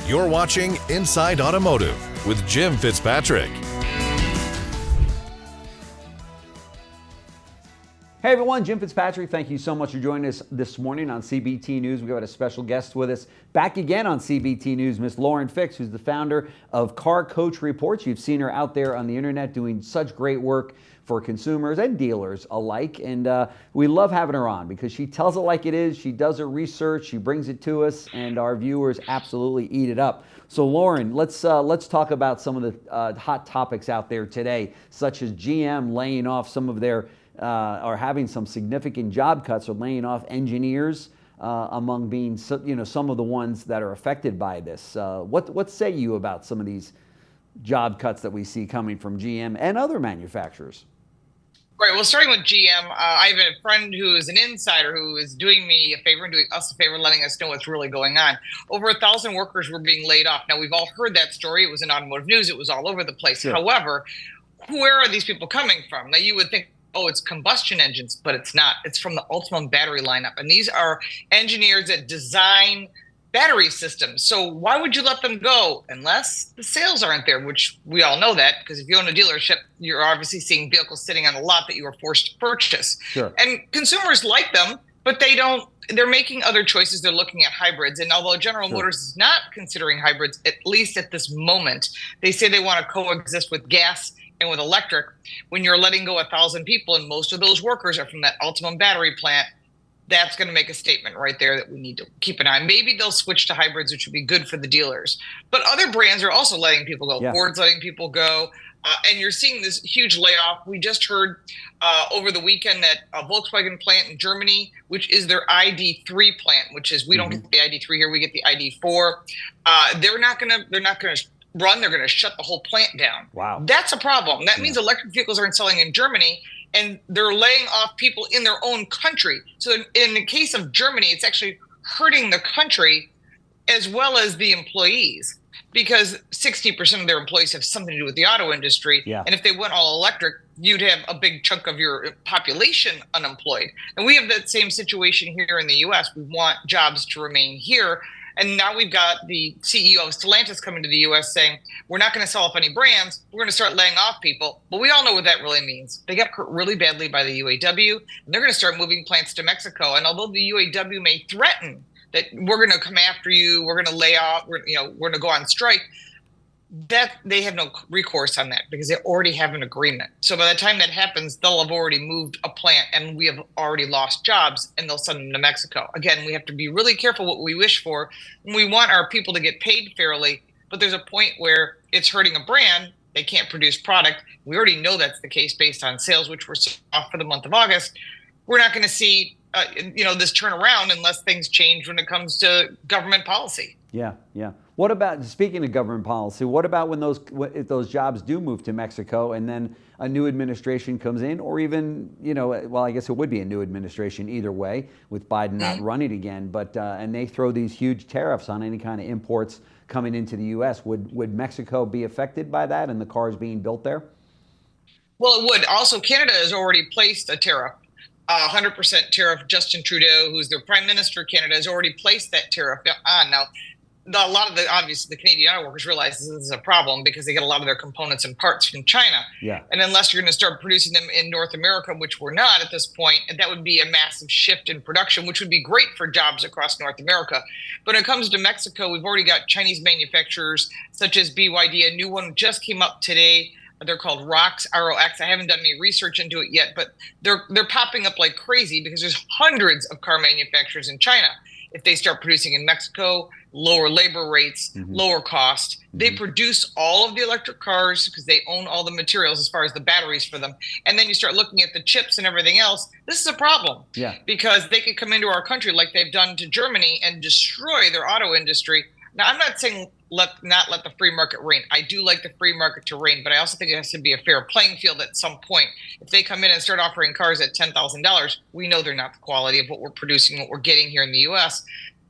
You're watching Inside Automotive with Jim Fitzpatrick. Hey everyone, Jim Fitzpatrick. Thank you so much for joining us this morning on CBT News. We've got a special guest with us back again on CBT News, Miss Lauren Fix, who's the founder of Car Coach Reports. You've seen her out there on the internet doing such great work for consumers and dealers alike. And we love having her on because she tells it like it is. She does her research, she brings it to us, and our viewers absolutely eat it up. So Lauren, let's talk about some of the hot topics out there today, such as GM laying off some of their are having some significant job cuts or laying off engineers among being some of the ones that are affected by this. What say you about some of these job cuts that we see coming from GM and other manufacturers? Right. Well, starting with GM, I have a friend who is an insider who is doing me a favor and doing us a favor, letting us know what's really going on. Over 1,000 workers were being laid off. Now, we've all heard that story. It was in automotive news. It was all over the place. Sure. However, where are these people coming from? Now, you would think, oh, it's combustion engines, but it's not. It's from the Ultium battery lineup. And these are engineers that design battery systems. So why would you let them go unless the sales aren't there, which we all know that, because if you own a dealership, you're obviously seeing vehicles sitting on a lot that you were forced to purchase. Sure. And consumers like them, but they're making other choices. They're looking at hybrids. And although General Motors is not considering hybrids, at least at this moment, they say they want to coexist with gas and with electric. When you're letting go 1,000 people and most of those workers are from that Ultium battery plant, that's going to make a statement right there that we need to keep an eye on. Maybe they'll switch to hybrids, which would be good for the dealers. But other brands are also letting people go. Yeah. Ford's letting people go. And you're seeing this huge layoff. We just heard over the weekend that a Volkswagen plant in Germany, which is their ID3 plant, which is, we don't get the ID3 here, we get the ID4. They're not going to run, they're going to shut the whole plant down. Wow. That's a problem. That means electric vehicles aren't selling in Germany, and they're laying off people in their own country. So in the case of Germany, it's actually hurting the country as well as the employees, because 60% of their employees have something to do with the auto industry. Yeah. And if they went all electric, you'd have a big chunk of your population unemployed. And we have that same situation here in the U.S. We want jobs to remain here. And now we've got the CEO of Stellantis coming to the U.S. saying, we're not going to sell off any brands. We're going to start laying off people. But we all know what that really means. They got hurt really badly by the UAW, and they're going to start moving plants to Mexico. And although the UAW may threaten that we're going to come after you, we're going to lay off, we're going to go on strike, that they have no recourse on that because they already have an agreement. So by the time that happens, they'll have already moved a plant and we have already lost jobs, and they'll send them to Mexico. Again, we have to be really careful what we wish for. We want our people to get paid fairly, but there's a point where it's hurting a brand. They can't produce product. We already know that's the case based on sales, which were off for the month of August. We're not going to see this turnaround unless things change when it comes to government policy. Yeah. What about, speaking of government policy, what about if those jobs do move to Mexico and then a new administration comes in, or even, well, I guess it would be a new administration either way with Biden not running again, but and they throw these huge tariffs on any kind of imports coming into the U.S. Would Mexico be affected by that and the cars being built there? Well, it would. Also, Canada has already placed a tariff. 100% tariff. Justin Trudeau, who's their prime minister of Canada, has already placed that tariff on. Now, a lot of the Canadian auto workers realize this is a problem because they get a lot of their components and parts from China. Yeah. And unless you're going to start producing them in North America, which we're not at this point, that would be a massive shift in production, which would be great for jobs across North America. But when it comes to Mexico, we've already got Chinese manufacturers such as BYD. A new one just came up today. They're called ROX, ROX. I haven't done any research into it yet, but they're popping up like crazy because there's hundreds of car manufacturers in China. If they start producing in Mexico, lower labor rates, lower cost. They produce all of the electric cars because they own all the materials as far as the batteries for them. And then you start looking at the chips and everything else. This is a problem because they could come into our country like they've done to Germany and destroy their auto industry. Now, I'm not saying not let the free market reign. I do like the free market to reign, but I also think it has to be a fair playing field at some point. If they come in and start offering cars at $10,000, we know they're not the quality of what we're producing, what we're getting here in the U.S.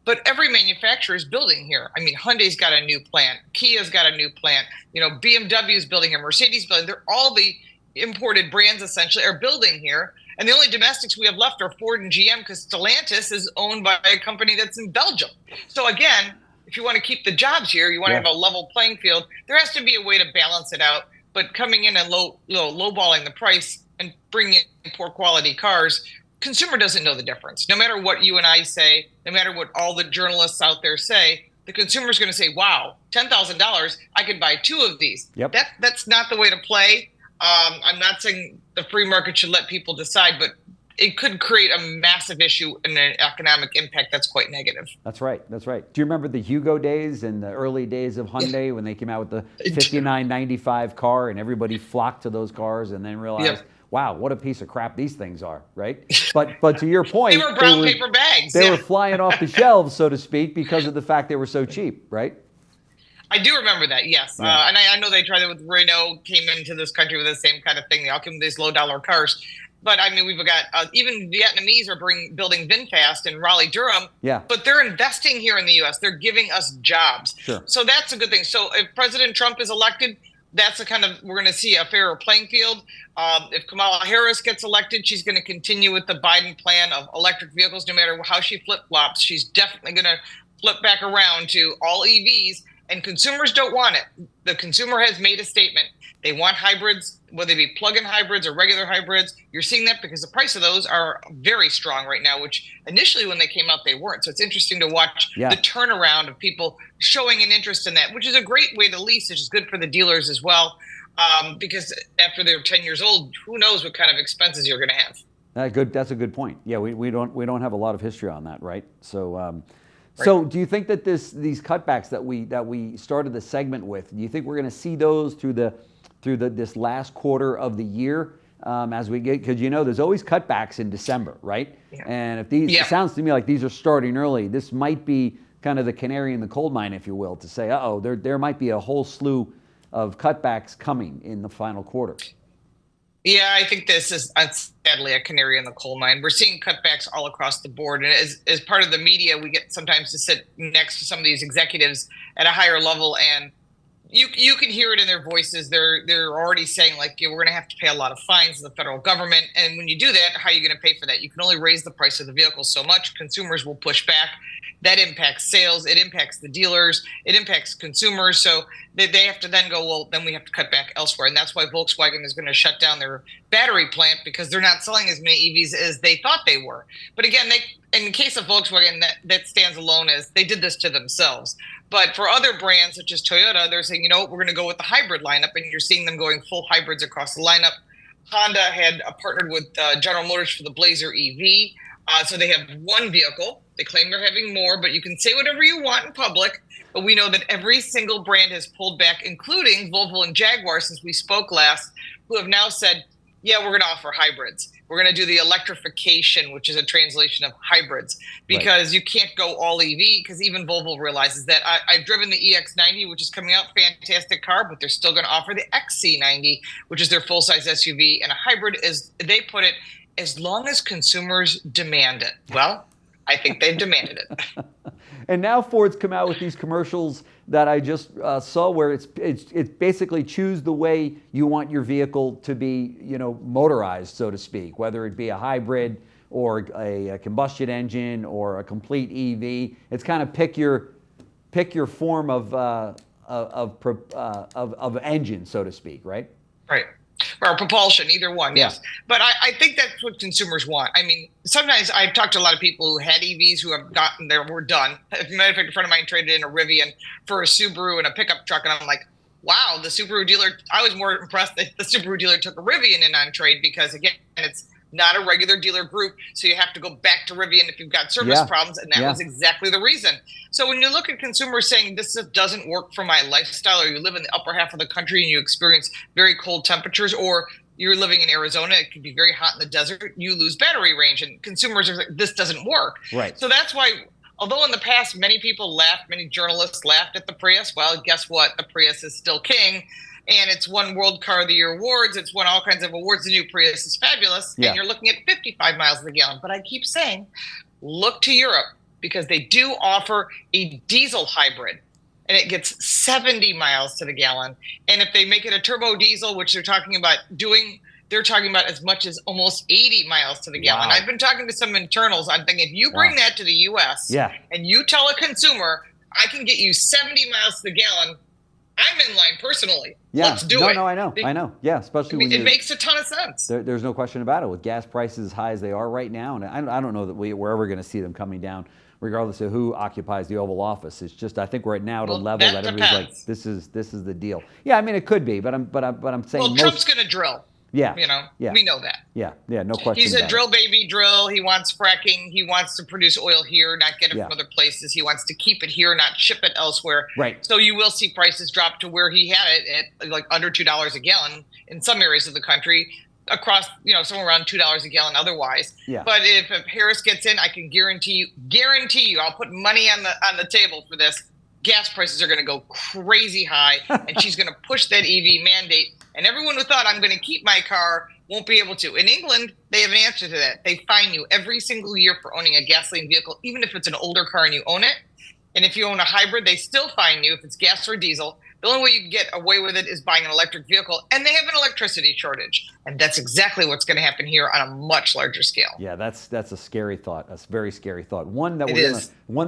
But every manufacturer is building here. I mean, Hyundai's got a new plant. Kia's got a new plant. BMW is building here. Mercedes building. They're all the imported brands essentially are building here. And the only domestics we have left are Ford and GM because Stellantis is owned by a company that's in Belgium. So again, if you want to keep the jobs here, you want to have a level playing field, there has to be a way to balance it out. But coming in and lowballing the price and bringing in poor quality cars, consumer doesn't know the difference. No matter what you and I say, no matter what all the journalists out there say, the consumer is going to say, wow, $10,000, I could buy 2 of these. Yep. That's not the way to play. I'm not saying the free market should let people decide, but it could create a massive issue and an economic impact that's quite negative. That's right. That's right. Do you remember the Hugo days and the early days of Hyundai when they came out with the $59.95 car and everybody flocked to those cars and then realized, wow, what a piece of crap these things are, right? But to your point, they were brown paper bags. They were flying off the shelves, so to speak, because of the fact they were so cheap, right? I do remember that, yes. Yeah. And I know they tried it with Renault, came into this country with the same kind of thing. They all came with these low-dollar cars. But, I mean, we've got even Vietnamese are building VinFast in Raleigh-Durham. Yeah. But they're investing here in the U.S. They're giving us jobs. Sure. So that's a good thing. So if President Trump is elected, that's we're going to see a fairer playing field. If Kamala Harris gets elected, she's going to continue with the Biden plan of electric vehicles. No matter how she flip-flops, she's definitely going to flip back around to all EVs. And consumers don't want it. The consumer has made a statement. They want hybrids, whether they be plug-in hybrids or regular hybrids. You're seeing that because the price of those are very strong right now, which initially when they came out, they weren't. So it's interesting to watch the turnaround of people showing an interest in that, which is a great way to lease, which is good for the dealers as well. Because after they're 10 years old, who knows what kind of expenses you're going to have. That's a good point. Yeah, we don't have a lot of history on that, right? So. So do you think that these cutbacks that we started the segment with, do you think we're going to see those through this last quarter of the year as we get, because there's always cutbacks in December, right? Yeah. And if these, it sounds to me like these are starting early. This might be kind of the canary in the coal mine, if you will, to say, there might be a whole slew of cutbacks coming in the final quarter. Yeah, I think this is sadly a canary in the coal mine. We're seeing cutbacks all across the board. And as part of the media, we get sometimes to sit next to some of these executives at a higher level, and you can hear it in their voices. They're already saying, like, we're going to have to pay a lot of fines to the federal government. And when you do that, how are you going to pay for that? You can only raise the price of the vehicle so much. Consumers will push back. That impacts sales. It impacts the dealers. It impacts consumers. So they have to then go, well, then we have to cut back elsewhere. And that's why Volkswagen is going to shut down their battery plant, because they're not selling as many EVs as they thought they were. But again, in the case of Volkswagen, that stands alone as they did this to themselves. But for other brands such as Toyota, they're saying, we're going to go with the hybrid lineup, and you're seeing them going full hybrids across the lineup. Honda had partnered with General Motors for the Blazer EV. So they have one vehicle. They claim they're having more, but you can say whatever you want in public. But we know that every single brand has pulled back, including Volvo and Jaguar, since we spoke last, who have now said, yeah, we're going to offer hybrids. We're going to do the electrification, which is a translation of hybrids, because you can't go all EV, because even Volvo realizes that. I've driven the EX90, which is coming out, fantastic car, but they're still going to offer the XC90, which is their full-size SUV, and a hybrid is, they put it, as long as consumers demand it. Well, I think they've demanded it. And now Ford's come out with these commercials that I just saw, where it's basically choose the way you want your vehicle to be, motorized, so to speak, whether it be a hybrid or a combustion engine or a complete EV. It's kind of pick your form of engine, so to speak, right? Right. Or propulsion, either one, yes. But I think that's what consumers want. I mean, sometimes I've talked to a lot of people who had EVs who have gotten there, were done. As a matter of fact, a friend of mine traded in a Rivian for a Subaru and a pickup truck, and I'm like, wow, the Subaru dealer, I was more impressed that the Subaru dealer took a Rivian in on trade, because, again, it's not a regular dealer group, so you have to go back to Rivian if you've got service problems, and that was exactly the reason. So when you look at consumers saying this doesn't work for my lifestyle, or you live in the upper half of the country and you experience very cold temperatures, or you're living in Arizona, it can be very hot in the desert, you lose battery range, and consumers are like, this doesn't work. Right. So that's why, although in the past many people laughed, many journalists laughed at the Prius, well, guess what? The Prius is still king. And it's won World Car of the Year awards. It's won all kinds of awards. The new Prius is fabulous. And you're looking at 55 miles to the gallon. But I keep saying, look to Europe, because they do offer a diesel hybrid, and it gets 70 miles to the gallon. And if they make it a turbo diesel, which they're talking about doing, they're talking about as much as almost 80 miles to the gallon. I've been talking to some internals. I'm thinking, if you bring that to the U.S. and you tell a consumer, I can get you 70 miles to the gallon, I'm in line personally. Yeah. Let's do it. No, I know. Yeah, especially when it makes a ton of sense. There's no question about it. With gas prices as high as they are right now, and I don't know that we're ever going to see them coming down, regardless of who occupies the Oval Office. It's just, I think we're now at a level that everybody's like, this is the deal. Yeah, I mean, it could be, but I'm saying. Well, Trump's going to drill. Yeah. We know that. Yeah, no question. He's a drill baby drill. He wants fracking. He wants to produce oil here, not get it from other places. He wants to keep it here, not ship it elsewhere. Right. So you will see prices drop to where he had it at like under $2 a gallon in some areas of the country, across, somewhere around $2 a gallon otherwise. Yeah. But if Harris gets in, I can guarantee you, I'll put money on the table for this. Gas prices are going to go crazy high, and she's going to push that EV mandate. And everyone who thought I'm going to keep my car won't be able to. In England, they have an answer to that. They fine you every single year for owning a gasoline vehicle, even if it's an older car and you own it. And if you own a hybrid, they still fine you if it's gas or diesel. The only way you can get away with it is buying an electric vehicle, and they have an electricity shortage. And that's exactly what's going to happen here on a much larger scale. Yeah, that's a scary thought. That's a very scary thought. One that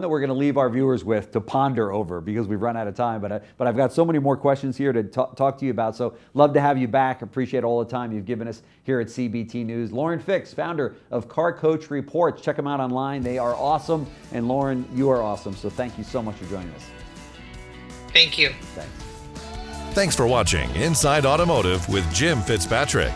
we're gonna leave our viewers with to ponder over, because we've run out of time. But I've got so many more questions here to talk to you about. So love to have you back. Appreciate all the time you've given us here at CBT News. Lauren Fix, founder of Car Coach Reports. Check them out online. They are awesome. And Lauren, you are awesome. So thank you so much for joining us. Thank you. Thanks. Thanks for watching Inside Automotive with Jim Fitzpatrick.